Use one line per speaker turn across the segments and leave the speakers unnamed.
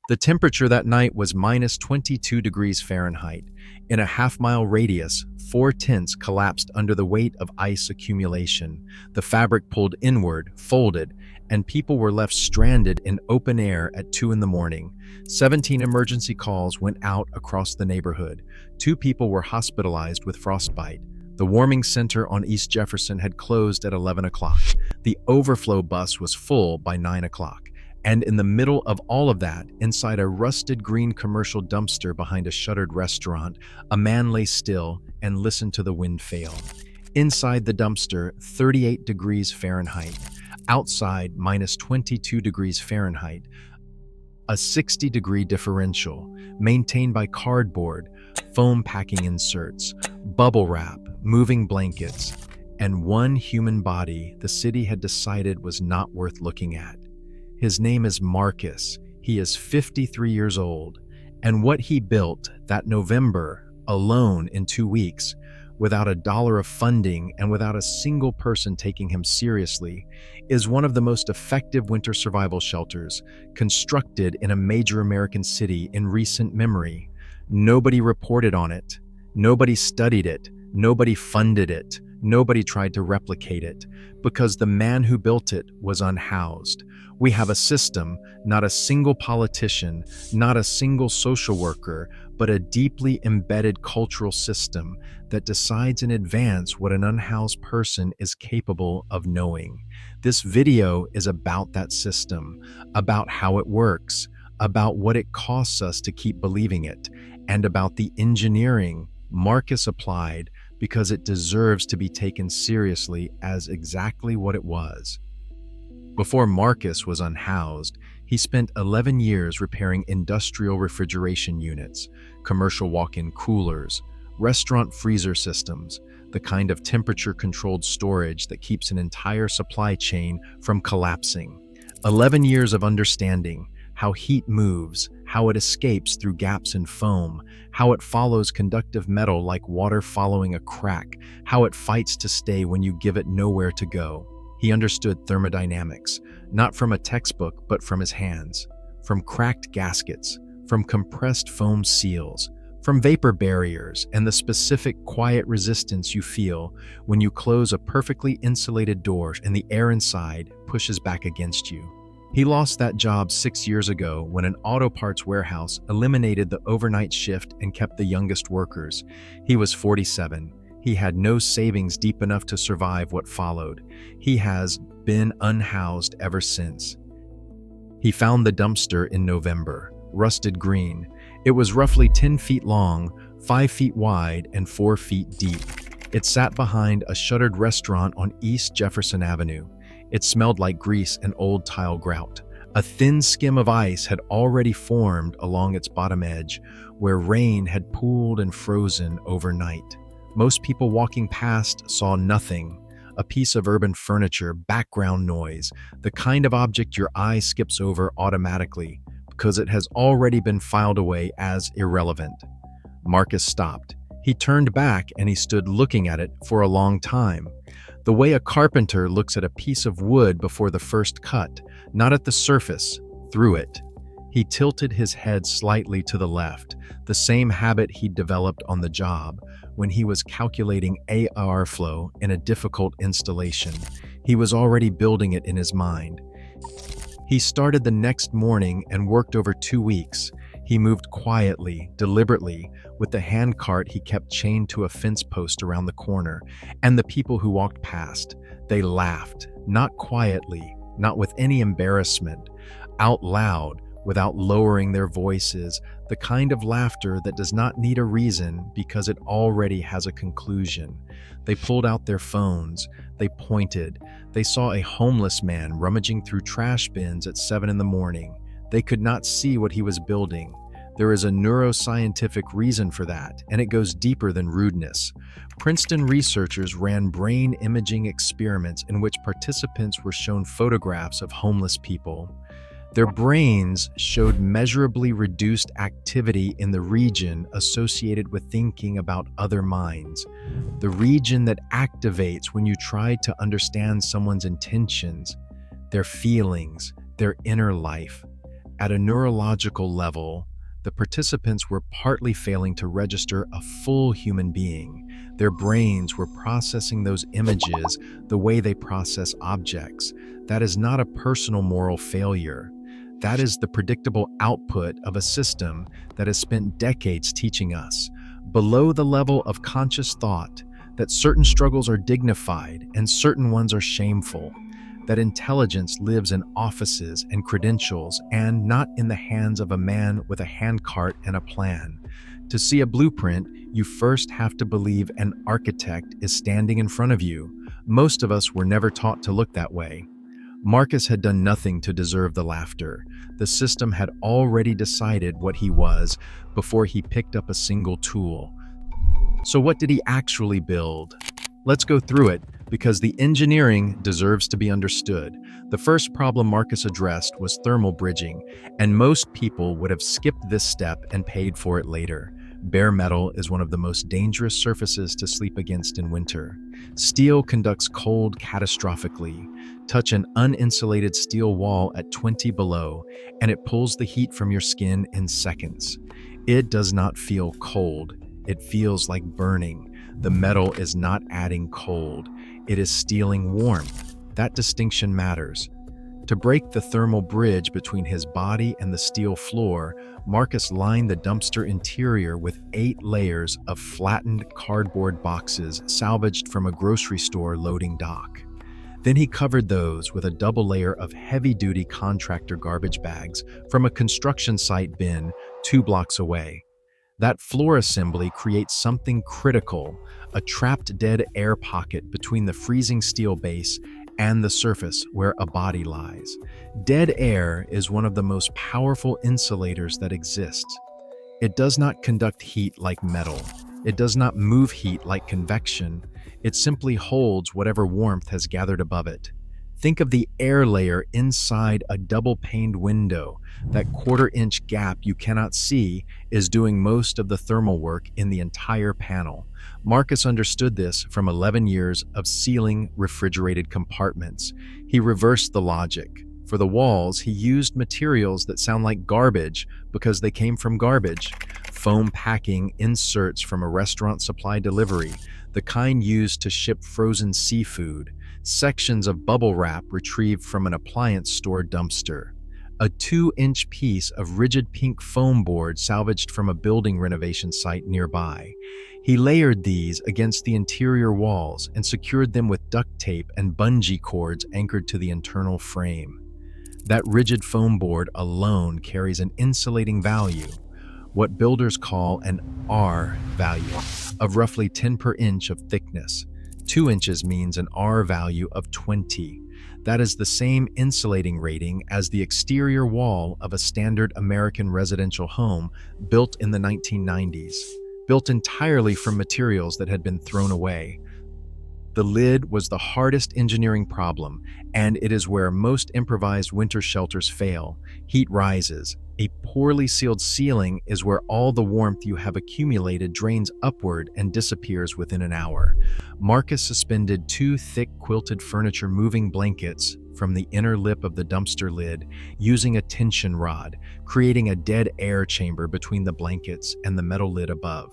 The temperature that night was minus 22 degrees Fahrenheit. In a half-mile radius, 4 tents collapsed under the weight of ice accumulation. The fabric pulled inward, folded, and people were left stranded in open air at 2 in the morning. 17 emergency calls went out across the neighborhood. 2 people were hospitalized with frostbite. The warming center on East Jefferson had closed at 11 o'clock. The overflow bus was full by 9 o'clock. And in the middle of all of that, inside a rusted green commercial dumpster behind a shuttered restaurant, a man lay still and listened to the wind fail. Inside the dumpster, 38 degrees Fahrenheit. Outside, minus 22 degrees Fahrenheit. A 60-degree differential, maintained by cardboard, foam packing inserts, bubble wrap, moving blankets, and one human body the city had decided was not worth looking at. His name is Marcus. He is 53 years old, and what he built that November, alone in 2 weeks, without a dollar of funding and without a single person taking him seriously, is one of the most effective winter survival shelters constructed in a major American city in recent memory. Nobody reported on it. Nobody studied it. Nobody funded it. Nobody tried to replicate it, because the man who built it was unhoused. We have a system, not a single politician, not a single social worker, but a deeply embedded cultural system that decides in advance what an unhoused person is capable of knowing. This video is about that system, about how it works, about what it costs us to keep believing it, and about the engineering Marcus applied because it deserves to be taken seriously as exactly what it was. Before Marcus was unhoused, he spent 11 years repairing industrial refrigeration units, commercial walk-in coolers, restaurant freezer systems, the kind of temperature-controlled storage that keeps an entire supply chain from collapsing. 11 years of understanding how heat moves, how it escapes through gaps in foam, how it follows conductive metal like water following a crack, how it fights to stay when you give it nowhere to go. He understood thermodynamics, not from a textbook, but from his hands, from cracked gaskets, from compressed foam seals, from vapor barriers and the specific quiet resistance you feel when you close a perfectly insulated door and the air inside pushes back against you. He lost that job 6 years ago when an auto parts warehouse eliminated the overnight shift and kept the youngest workers. He was 47. He had no savings deep enough to survive what followed. He has been unhoused ever since. He found the dumpster in November, rusted green. It was roughly 10 feet long, 5 feet wide, and 4 feet deep. It sat behind a shuttered restaurant on East Jefferson Avenue. It smelled like grease and old tile grout. A thin skim of ice had already formed along its bottom edge, where rain had pooled and frozen overnight. Most people walking past saw nothing. A piece of urban furniture, background noise, the kind of object your eye skips over automatically because it has already been filed away as irrelevant. Marcus stopped. He turned back and he stood looking at it for a long time. The way a carpenter looks at a piece of wood before the first cut, not at the surface, through it. He tilted his head slightly to the left, the same habit he'd developed on the job when he was calculating AR flow in a difficult installation. He was already building it in his mind. He started the next morning and worked over 2 weeks. He moved quietly, deliberately, with the handcart he kept chained to a fence post around the corner, and the people who walked past. They laughed, not quietly, not with any embarrassment, out loud, without lowering their voices, the kind of laughter that does not need a reason because it already has a conclusion. They pulled out their phones. They pointed. They saw a homeless man rummaging through trash bins at 7 in the morning. They could not see what he was building. There is a neuroscientific reason for that, and it goes deeper than rudeness. Princeton researchers ran brain imaging experiments in which participants were shown photographs of homeless people. Their brains showed measurably reduced activity in the region associated with thinking about other minds, the region that activates when you try to understand someone's intentions, their feelings, their inner life. At a neurological level, the participants were partly failing to register a full human being. Their brains were processing those images the way they process objects. That is not a personal moral failure. That is the predictable output of a system that has spent decades teaching us, below the level of conscious thought, that certain struggles are dignified and certain ones are shameful, that intelligence lives in offices and credentials and not in the hands of a man with a handcart and a plan. To see a blueprint, you first have to believe an architect is standing in front of you. Most of us were never taught to look that way. Marcus had done nothing to deserve the laughter. The system had already decided what he was before he picked up a single tool. So what did he actually build? Let's go through it, because the engineering deserves to be understood. The first problem Marcus addressed was thermal bridging, and most people would have skipped this step and paid for it later. Bare metal is one of the most dangerous surfaces to sleep against in winter. Steel conducts cold catastrophically. Touch an uninsulated steel wall at 20 below, and it pulls the heat from your skin in seconds. It does not feel cold. It feels like burning. The metal is not adding cold. It is stealing warmth. That distinction matters. To break the thermal bridge between his body and the steel floor, Marcus lined the dumpster interior with 8 layers of flattened cardboard boxes salvaged from a grocery store loading dock. Then he covered those with a double layer of heavy-duty contractor garbage bags from a construction site bin 2 blocks away. That floor assembly creates something critical, a trapped dead air pocket between the freezing steel base and the surface where a body lies. Dead air is one of the most powerful insulators that exists. It does not conduct heat like metal. It does not move heat like convection. It simply holds whatever warmth has gathered above it. Think of the air layer inside a double-paned window. That quarter-inch gap you cannot see is doing most of the thermal work in the entire panel. Marcus understood this from 11 years of sealing refrigerated compartments. He reversed the logic. For the walls, he used materials that sound like garbage because they came from garbage. Foam packing inserts from a restaurant supply delivery, the kind used to ship frozen seafood. Sections of bubble wrap retrieved from an appliance store dumpster. A 2-inch piece of rigid pink foam board salvaged from a building renovation site nearby. He layered these against the interior walls and secured them with duct tape and bungee cords anchored to the internal frame. That rigid foam board alone carries an insulating value, what builders call an R value, of roughly 10 per inch of thickness. 2 inches means an R value of 20. That is the same insulating rating as the exterior wall of a standard American residential home built in the 1990s, built entirely from materials that had been thrown away. The lid was the hardest engineering problem, and it is where most improvised winter shelters fail. Heat rises. A poorly sealed ceiling is where all the warmth you have accumulated drains upward and disappears within an hour. Marcus suspended 2 thick quilted furniture moving blankets from the inner lip of the dumpster lid using a tension rod, creating a dead air chamber between the blankets and the metal lid above.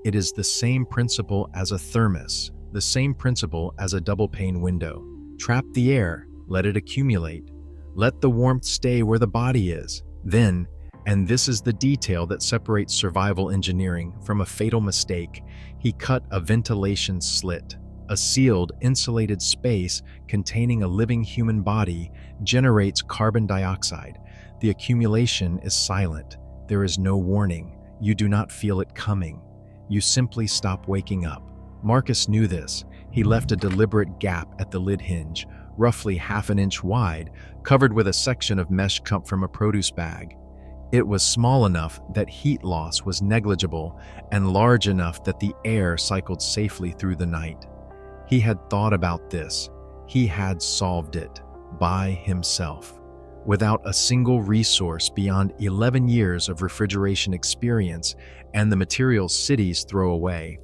It is the same principle as a thermos, the same principle as a double-pane window. Trap the air, let it accumulate. Let the warmth stay where the body is. Then, and this is the detail that separates survival engineering from a fatal mistake, he cut a ventilation slit. A sealed, insulated space containing a living human body generates carbon dioxide. The accumulation is silent. There is no warning. You do not feel it coming. You simply stop waking up. Marcus knew this. He left a deliberate gap at the lid hinge, roughly half an inch wide, covered with a section of mesh cut from a produce bag. It was small enough that heat loss was negligible and large enough that the air cycled safely through the night. He had thought about this. He had solved it by himself, without a single resource beyond 11 years of refrigeration experience and the materials cities throw away.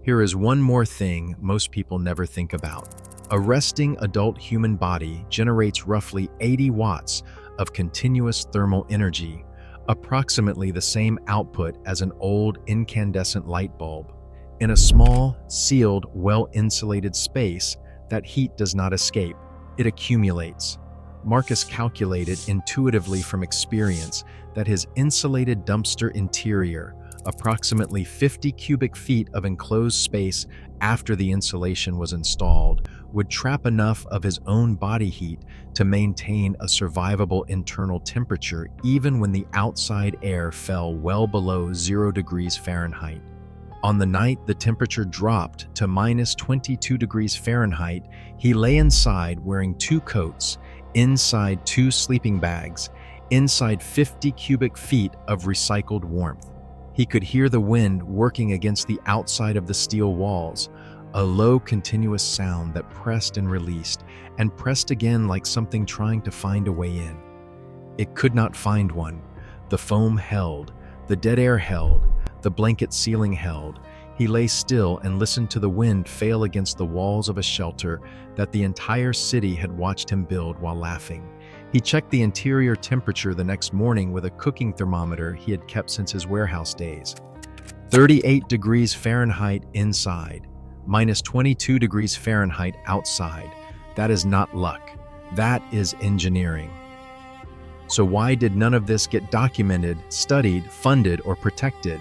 Here is one more thing most people never think about. A resting adult human body generates roughly 80 watts of continuous thermal energy, approximately the same output as an old incandescent light bulb. In a small, sealed, well-insulated space, that heat does not escape. It accumulates. Marcus calculated intuitively from experience that his insulated dumpster interior, approximately 50 cubic feet of enclosed space after the insulation was installed, would trap enough of his own body heat to maintain a survivable internal temperature even when the outside air fell well below 0 degrees Fahrenheit. On the night the temperature dropped to minus 22 degrees Fahrenheit, he lay inside wearing 2 coats, inside 2 sleeping bags, inside 50 cubic feet of recycled warmth. He could hear the wind working against the outside of the steel walls, a low continuous sound that pressed and released, and pressed again like something trying to find a way in. It could not find one. The foam held, the dead air held, the blanket ceiling held. He lay still and listened to the wind fail against the walls of a shelter that the entire city had watched him build while laughing. He checked the interior temperature the next morning with a cooking thermometer he had kept since his warehouse days. 38 degrees Fahrenheit inside, minus 22 degrees Fahrenheit outside. That is not luck. That is engineering. So why did none of this get documented, studied, funded, or protected?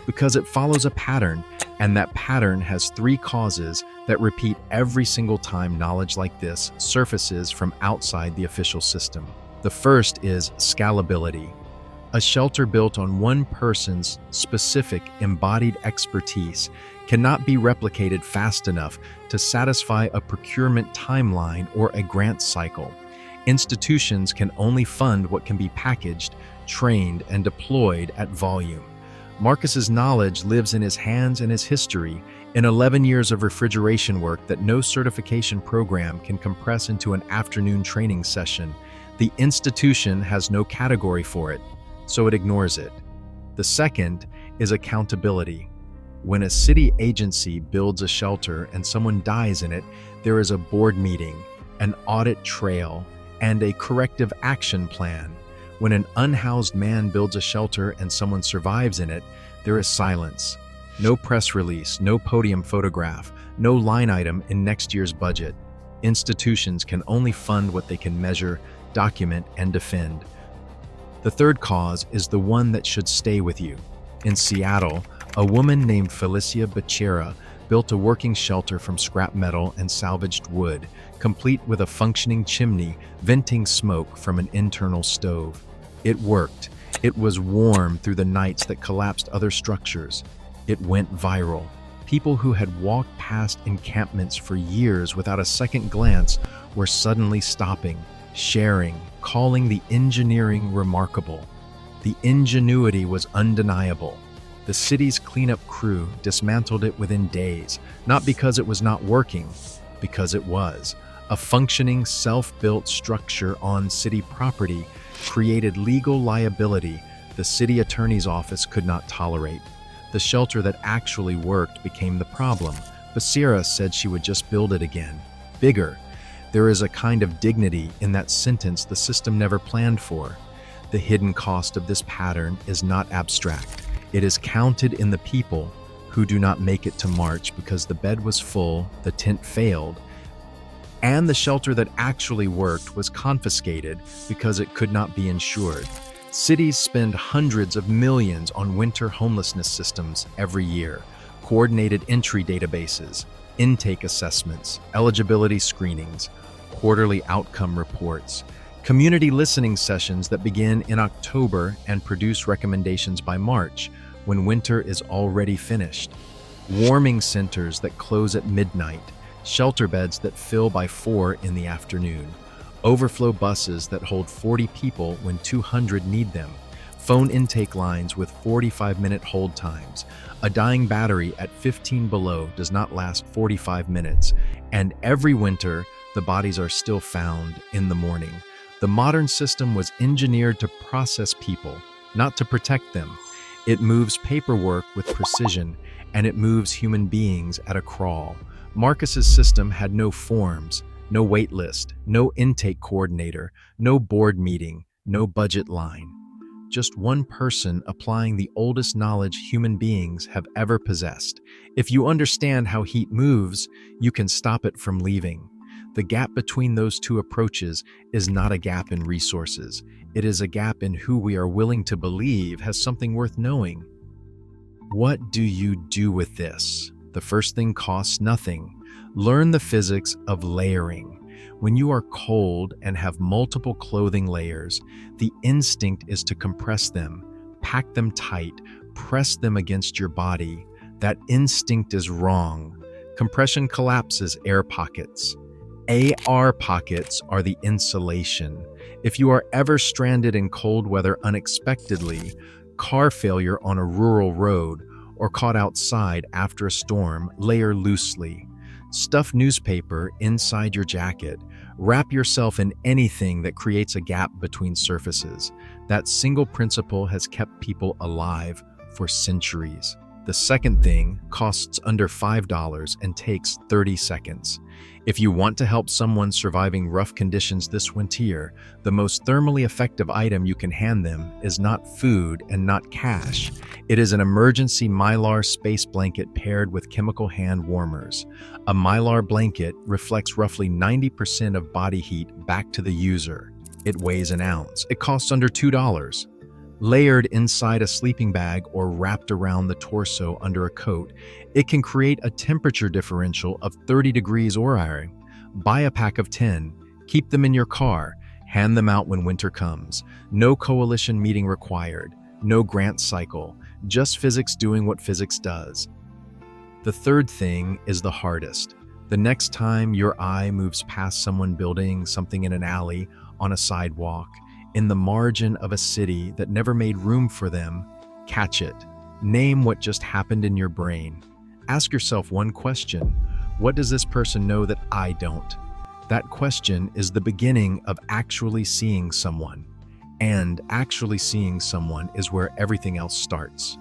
Because it follows a pattern, and that pattern has 3 causes that repeat every single time knowledge like this surfaces from outside the official system. The first is scalability. A shelter built on one person's specific embodied expertise cannot be replicated fast enough to satisfy a procurement timeline or a grant cycle. Institutions can only fund what can be packaged, trained, and deployed at volume. Marcus's knowledge lives in his hands and his history, in 11 years of refrigeration work that no certification program can compress into an afternoon training session. The institution has no category for it, so it ignores it. The second is accountability. When a city agency builds a shelter and someone dies in it, there is a board meeting, an audit trail, and a corrective action plan. When an unhoused man builds a shelter and someone survives in it, there is silence. No press release, no podium photograph, no line item in next year's budget. Institutions can only fund what they can measure, document, and defend. The third cause is the one that should stay with you. In Seattle, a woman named Felicia Becerra built a working shelter from scrap metal and salvaged wood, complete with a functioning chimney venting smoke from an internal stove. It worked. It was warm through the nights that collapsed other structures. It went viral. People who had walked past encampments for years without a second glance were suddenly stopping, sharing, calling the engineering remarkable. The ingenuity was undeniable. The city's cleanup crew dismantled it within days, not because it was not working, because it was. A functioning, self-built structure on city property created legal liability the city attorney's office could not tolerate. The shelter that actually worked became the problem. Becerra said she would just build it again, bigger. There is a kind of dignity in that sentence the system never planned for. The hidden cost of this pattern is not abstract. It is counted in the people who do not make it to March because the bed was full, the tent failed, and the shelter that actually worked was confiscated because it could not be insured. Cities spend hundreds of millions on winter homelessness systems every year, coordinated entry databases, intake assessments, eligibility screenings, quarterly outcome reports, community listening sessions that begin in October and produce recommendations by March, when winter is already finished, warming centers that close at midnight, shelter beds that fill by 4 in the afternoon, overflow buses that hold 40 people when 200 need them, phone intake lines with 45-minute hold times. A dying battery at 15 below does not last 45 minutes, and every winter, the bodies are still found in the morning. The modern system was engineered to process people, not to protect them. It moves paperwork with precision, and it moves human beings at a crawl. Marcus's system had no forms, no wait list, no intake coordinator, no board meeting, no budget line. Just one person applying the oldest knowledge human beings have ever possessed. If you understand how heat moves, you can stop it from leaving. The gap between those two approaches is not a gap in resources. It is a gap in who we are willing to believe has something worth knowing. What do you do with this? The first thing costs nothing. Learn the physics of layering. When you are cold and have multiple clothing layers, the instinct is to compress them, pack them tight, press them against your body. That instinct is wrong. Compression collapses air pockets. AR pockets are the insulation. If you are ever stranded in cold weather unexpectedly, car failure on a rural road, or caught outside after a storm, layer loosely. Stuff newspaper inside your jacket. Wrap yourself in anything that creates a gap between surfaces. That single principle has kept people alive for centuries. The second thing costs under $5 and takes 30 seconds. If you want to help someone surviving rough conditions this winter, the most thermally effective item you can hand them is not food and not cash. It is an emergency Mylar space blanket paired with chemical hand warmers. A Mylar blanket reflects roughly 90% of body heat back to the user. It weighs an ounce. It costs under $2. Layered inside a sleeping bag or wrapped around the torso under a coat, it can create a temperature differential of 30 degrees or higher. Buy a pack of 10, keep them in your car, hand them out when winter comes. No coalition meeting required, no grant cycle, just physics doing what physics does. The third thing is the hardest. The next time your eye moves past someone building something in an alley, on a sidewalk, in the margin of a city that never made room for them, catch it. Name what just happened in your brain. Ask yourself one question. What does this person know that I don't? That question is the beginning of actually seeing someone. And actually seeing someone is where everything else starts.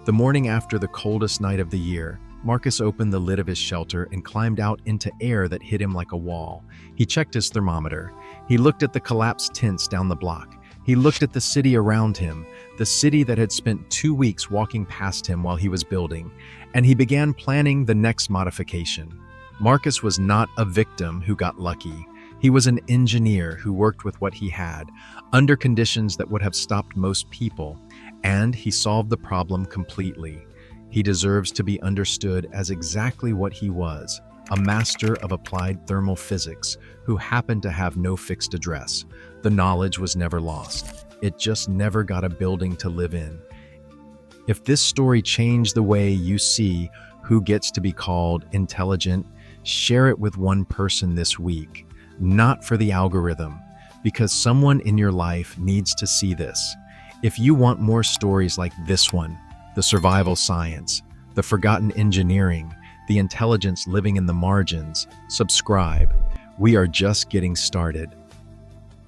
The morning after the coldest night of the year, Marcus opened the lid of his shelter and climbed out into air that hit him like a wall. He checked his thermometer. He looked at the collapsed tents down the block. He looked at the city around him, the city that had spent 2 weeks walking past him while he was building, and he began planning the next modification. Marcus was not a victim who got lucky. He was an engineer who worked with what he had, under conditions that would have stopped most people, and he solved the problem completely. He deserves to be understood as exactly what he was, a master of applied thermal physics who happened to have no fixed address. The knowledge was never lost. It just never got a building to live in. If this story changed the way you see who gets to be called intelligent, share it with one person this week, not for the algorithm, because someone in your life needs to see this. If you want more stories like this one, the survival science, the forgotten engineering, the intelligence living in the margins, subscribe. We are just getting started.